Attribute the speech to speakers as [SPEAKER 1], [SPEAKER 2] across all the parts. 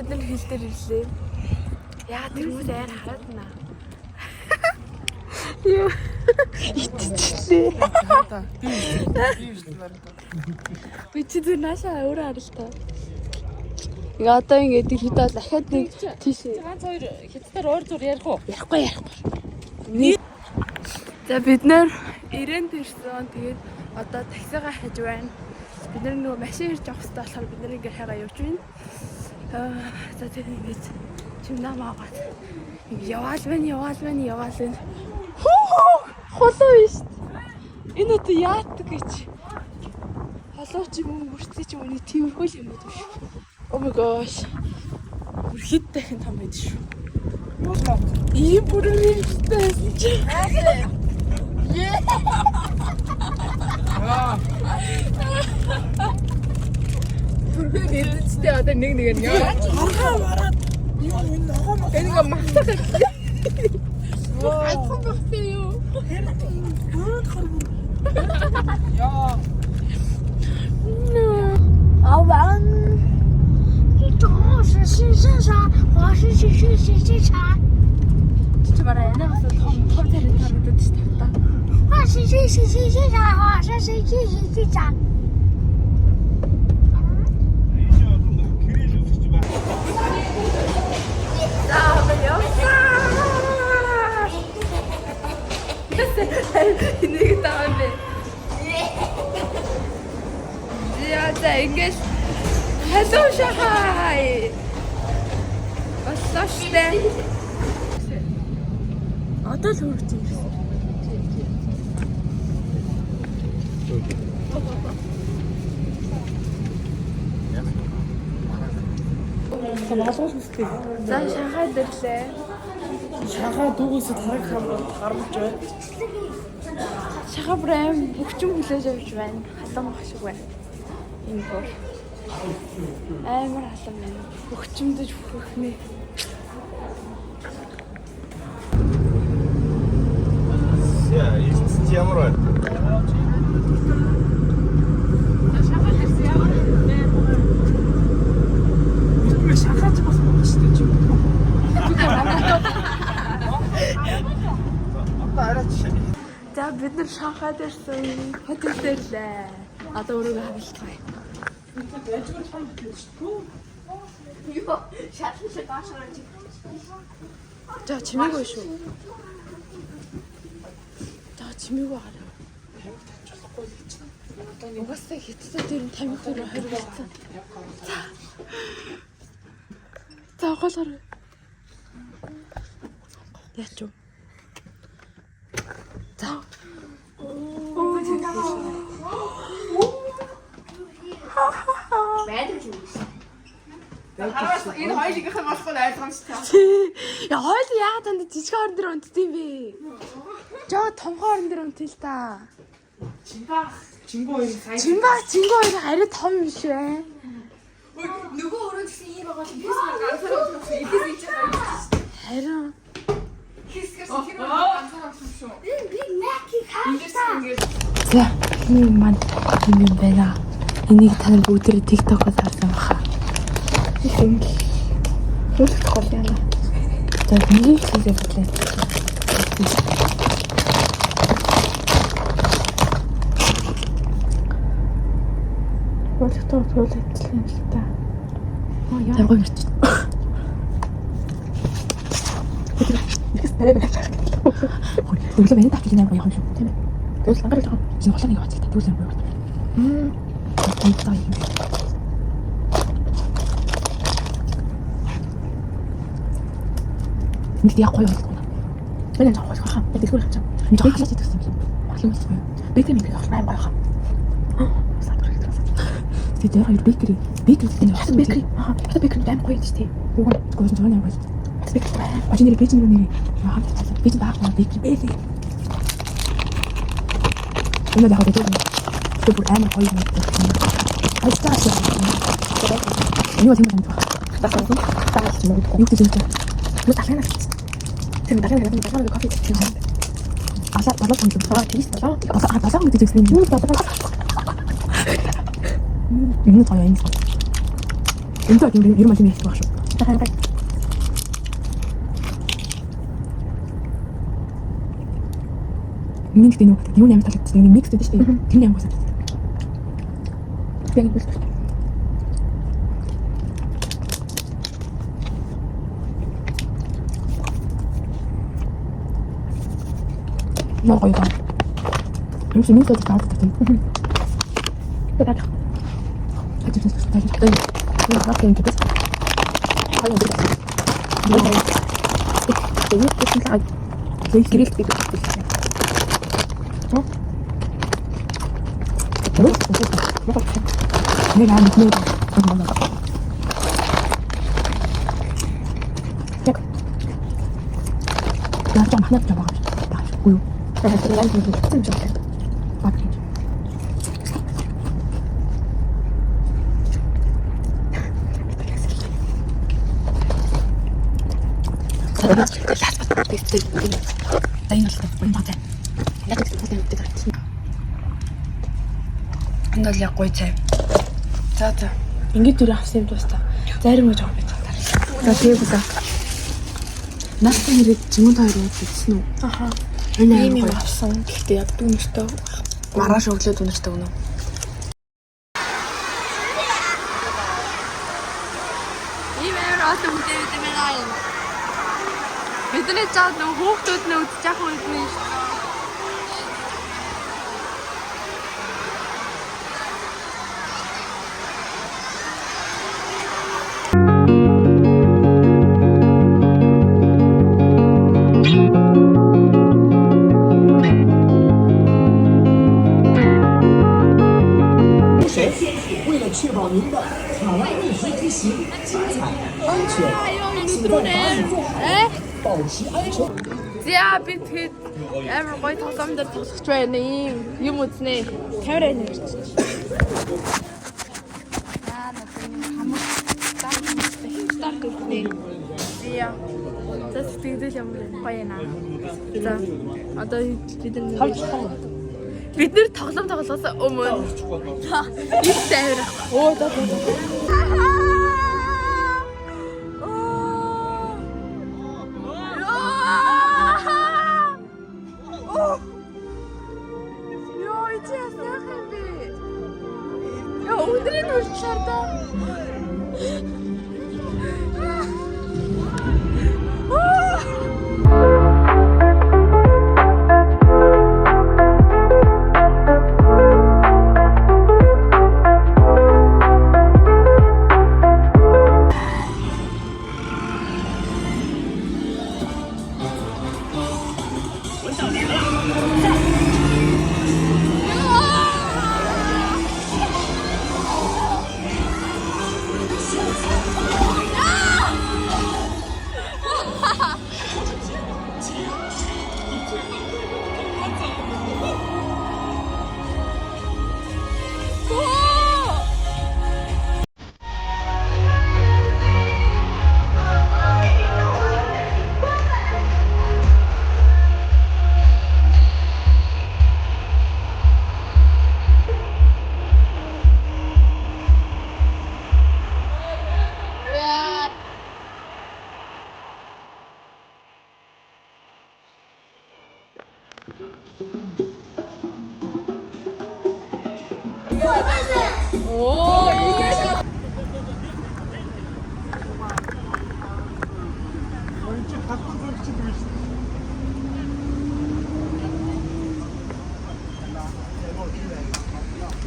[SPEAKER 1] бид нар хил дээр ирлээ. Яа тэр хүмүүс аяар хаадна. Юу. Итчихлээ. Би чи тэр наашаа өөрөө харалтаа. Ингээ одоо ингээд хэд бол дахиад нэг тийш.
[SPEAKER 2] Ганц хоёр хятадаар өөр зур ярих уу?
[SPEAKER 1] Ярихгүй. За бид нэр ирээнд ирсэн. Тэгээд одоо таксигаа хаж байна. Бид нар нөгөө машин ирж авах хэрэгтэй болохоор бид нар ингээ хайгаа явж байна. За тэгээд ингээд чим намаагаад яваал байна. Холоо биш. Энэ одоо яадаг гэж. Холоо ч юм уу мөрцөө ч юм уу тиймэрхүү юм уу биш. Oh my gosh. Хэд дахин том байд шүү. Ийм бүрэн хэлсэн чи. Эцэстээ одоо нэг яа.
[SPEAKER 3] Харахаа мараад юу энэ ногоо мох.
[SPEAKER 1] Энэ ингээ махтаа гэх. Айхан багтээ юу?
[SPEAKER 3] Бүрд хармар. Яа.
[SPEAKER 4] Аван.
[SPEAKER 1] Чи бараа янагаас том тарин тарагдаад шүү дээ. Энийг таавал бэ. Яа за ингэж hello шахай. Ослоштэй. Одоо л хөрч ирсэн. За шахаад ирлээ.
[SPEAKER 3] Шахаа дүүгээсээ тараг харамж байна.
[SPEAKER 1] Шахаа брэм бүгчэн хүлээж авч байна. Халуун бах шиг байна. Энэ бүр амар халуун байна. Бүгчэмдэж хүрхнэ.
[SPEAKER 5] Я, есть ямар байна?
[SPEAKER 3] Би шахаач бас болно шүү дээ.
[SPEAKER 1] За бид нар шахаад ирсэн. Хотел дээр лээ. Одоо өөрийгөө харуулцгаая.
[SPEAKER 4] Юу шатны шаташраач.
[SPEAKER 1] За чимээгүй шүү. За чимээгүй хараа. Угаасаа хитсээ дээр 54 20 болсон. За голоор. Яач юу? За.
[SPEAKER 4] Байдаг юм.
[SPEAKER 2] Энэ хоёулынхаа болохгүй ойлгомжтой.
[SPEAKER 1] Яа хойл яа танд жижиг орон дээр унтдсан бэ? Жоо том орон дээр унтъя л та.
[SPEAKER 3] Чингүү хоёр сайн.
[SPEAKER 1] Чингүү хоёр арай том юм шиг ээ.
[SPEAKER 2] Нөгөө өрөөнд гэсэн ийм байгаа юм. Бис ганцаар болох юм. Ихээс ич байгаа.
[SPEAKER 1] Харин
[SPEAKER 2] Хэсгээс тийм ганцаар болох юм шүү.
[SPEAKER 4] Би Маки
[SPEAKER 2] Ингээд
[SPEAKER 1] за энэ манд юм байна. Энийг та нар бүгдээ TikTok-оор харсан баха. Ингэ. Хөлт гол яана. За нэг л хэлээ. Хөлтөө хөлтлээ юм л та. Яа. Таргой мэрч. Ихс тарай байх. Өглөө минь татчих юм гоё юм шүү. Тийм ээ. Тэгвэл ангарал жоо. Чи холоны яваач та тэгвэл юм гоё. Нэг яг гоё болсон. Бэлэн жоо гоё хаа. Би тэгвэл хачаа. Энэ жоо хасаж идсэн юм. Маглим болсон юм. Бэкэри минь явах маань гоё хаа. Садар хэвчээ. Тэгээд хоёр бэкэри энэ хасаж бэкэри. Хасаж бэкэри дэм гоё тийм. Уг нь гойсон жоо юм гоё. Очны нэр бэжин нэр яа хаа. Бэжин баах маа бэкэри. Энэ яг одоо тэр бүр амар гоё юм. Ачтаас яа. Юу тийм юм бэ? Тассан. Тассан юм. Юу гэж юм. Юу талханаа. Тэр дахин нэг багаар кофе хийх юм. Асаа болоо юм. Аа тийс болоо. Асаа мэдээж гэсэн юм. Энэ тоя юм. Энэ тоя юм юм юм байх шүү. Минь гэдэг нь юу нэмэлт талагдсан нэг микс гэдэг шүү дээ. Тэр юм басаад. Яг л 너무 거의 다 역시 민서도 다 알것 같아. 그래 다 같이 다시 작가님 이거 나한테 이렇게 됐어. 아니 이거 이거 진짜 저희 길을 뛰고 있어. 어? 뭐가 내가 안 보내고 그거 먹는 거. 나좀 하나 좀 먹어. 고요. 내가 이거 좀 좋대. 맞지?
[SPEAKER 3] Эндэл яггүй цай. За. Ингээд түрээ авсан юм дуустаа. Зарим гэж байгаа байж таа. За тэгээд үгүй. Настан хэрэг жимүүд хоёр уудсан уу? Аха. Энэ юм авсан. Гэхдээ яг дүүнэртэй маргааш өглөө дүүнэртэй өгнө.
[SPEAKER 1] Ийм амар олон үдээ бид аа юм. Бидний цаад нэг хүүхдүүд нь үдчих яах вэ гэдэг нь. За би тэгээд амар гоё тоглоом дээр тоглож байна юм үзнэ. Камера нэрч. Аа надад хамаг стар гэдэг. Яа. Tas тэгдэл ямар гоё яана. За одоо бид нэр тоглоом тоглохоос өмнө их тайвар. Оо за. 야, 오늘의 놀이차다.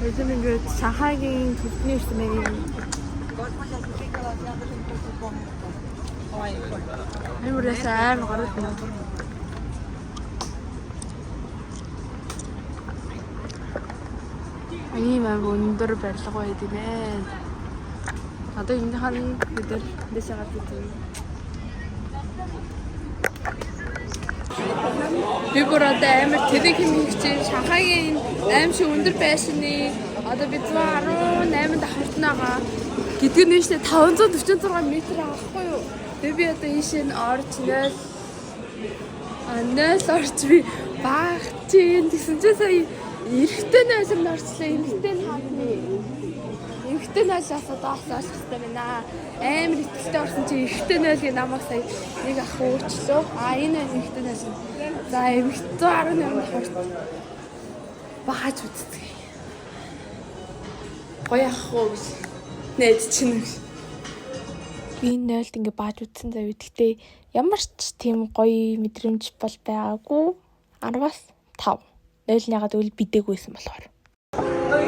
[SPEAKER 1] 요즘 그 자하긴 좋네 있으네. 아무래도 잘 먹었나. 아니면 뭔들을 벨라고 해야 되네. 나도 이제 한 그들 몇 시간 같은. Бибураад амар тэдэг юм хийж Шанхайгийн 8 шиг өндөр байшины одоо би 118 давхартнаага гэдэг нь шүү дээ 546 м аахгүй юу. Тэгээ би одоо ийшээ орж 0 орж би багтин гэсэн чи сая эрэхтэй найсар нарчлаа эрэхтэй хааны. Ихтэй нойлоос одоо олох хэрэгтэй байна. Амар ихтэй орсон чи ихтэй нойлгийн намайг сая нэг ах өөрчлөө. Энэ ихтэй нойл. За 118 давхар багаж үзтгий. Гоё ах уу гэж нээд чинь. Би энэ 0-д ингээ бааж үзсэн зав. Гэхдээ ямар ч тийм гоё мэдрэмж бол байгаагүй. 10-аас 5. 0 нь ягаад гэвэл бидэггүйсэн болохоор.
[SPEAKER 4] Ah,